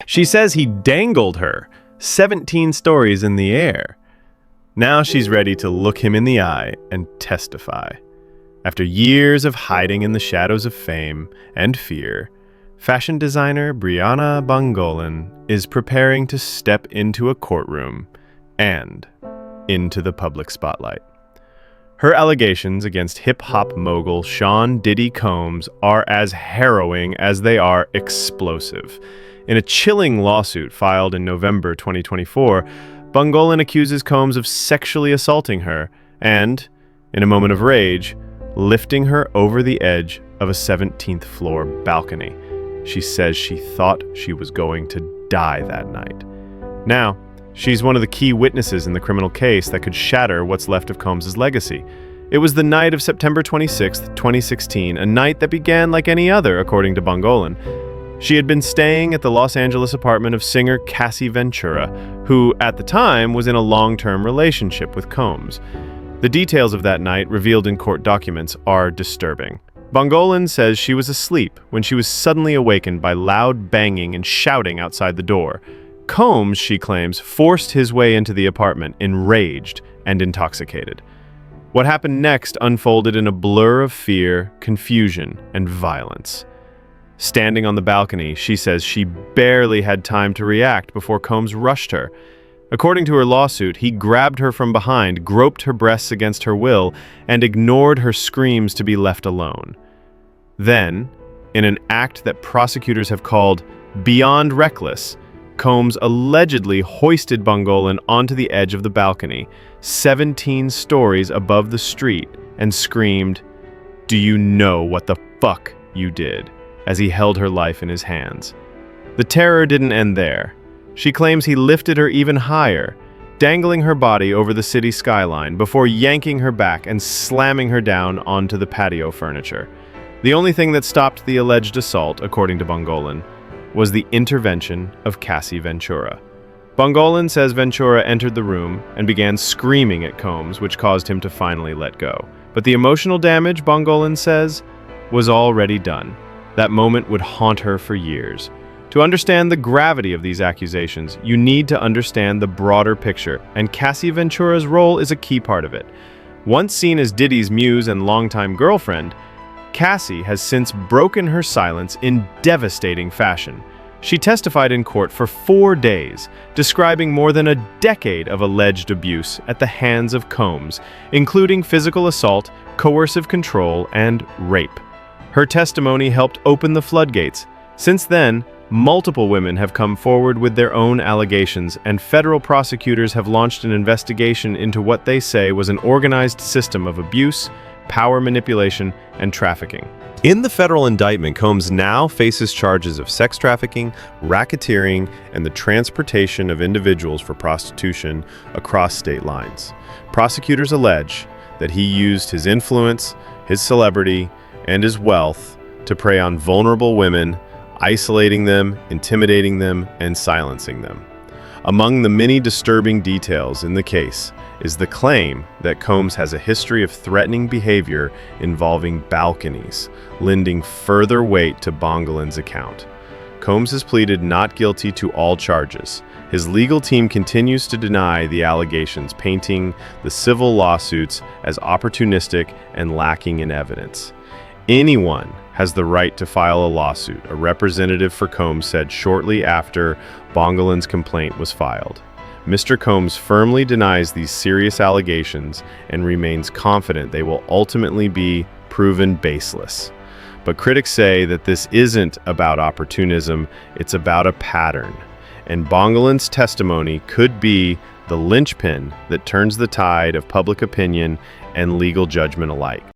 She says he dangled her 17 stories in the air. Now she's ready to look him in the eye and testify. After years of hiding in the shadows of fame and fear, fashion designer Bryana Bongolan is preparing to step into a courtroom and into the public spotlight. Her allegations against hip-hop mogul Sean Diddy Combs are as harrowing as they are explosive. In a chilling lawsuit filed in November 2024, Bongolan accuses Combs of sexually assaulting her and, in a moment of rage, lifting her over the edge of a 17th floor balcony. She says she thought she was going to die that night. Now, she's one of the key witnesses in the criminal case that could shatter what's left of Combs' legacy. It was the night of September 26, 2016, a night that began like any other, according to Bongolan. She had been staying at the Los Angeles apartment of singer Cassie Ventura, who, at the time, was in a long-term relationship with Combs. The details of that night, revealed in court documents, are disturbing. Bongolan says she was asleep when she was suddenly awakened by loud banging and shouting outside the door. Combs, she claims, forced his way into the apartment, enraged and intoxicated. What happened next unfolded in a blur of fear, confusion, and violence. Standing on the balcony, she says she barely had time to react before Combs rushed her. According to her lawsuit, he grabbed her from behind, groped her breasts against her will, and ignored her screams to be left alone. Then, in an act that prosecutors have called beyond reckless, Combs allegedly hoisted Bongolan onto the edge of the balcony, 17 stories above the street, and screamed, "Do you know what the fuck you did?" as he held her life in his hands. The terror didn't end there. She claims he lifted her even higher, dangling her body over the city skyline before yanking her back and slamming her down onto the patio furniture. The only thing that stopped the alleged assault, according to Bongolan, was the intervention of Cassie Ventura. Bongolan says Ventura entered the room and began screaming at Combs, which caused him to finally let go. But the emotional damage, Bongolan says, was already done. That moment would haunt her for years. To understand the gravity of these accusations, you need to understand the broader picture, and Cassie Ventura's role is a key part of it. Once seen as Diddy's muse and longtime girlfriend, Cassie has since broken her silence in devastating fashion. She testified in court for 4 days, describing more than a decade of alleged abuse at the hands of Combs, including physical assault, coercive control, and rape. Her testimony helped open the floodgates. Since then, multiple women have come forward with their own allegations, and federal prosecutors have launched an investigation into what they say was an organized system of abuse, power manipulation, and trafficking. In the federal indictment, Combs now faces charges of sex trafficking, racketeering, and the transportation of individuals for prostitution across state lines. Prosecutors allege that he used his influence, his celebrity, and his wealth to prey on vulnerable women, isolating them, intimidating them, and silencing them. Among the many disturbing details in the case is the claim that Combs has a history of threatening behavior involving balconies, lending further weight to Bongolan's account. Combs has pleaded not guilty to all charges. His legal team continues to deny the allegations, painting the civil lawsuits as opportunistic and lacking in evidence. Anyone has the right to file a lawsuit, a representative for Combs said shortly after Bongolan's complaint was filed. Mr. Combs firmly denies these serious allegations and remains confident they will ultimately be proven baseless. But critics say that this isn't about opportunism, it's about a pattern. And Bongolan's testimony could be the linchpin that turns the tide of public opinion and legal judgment alike.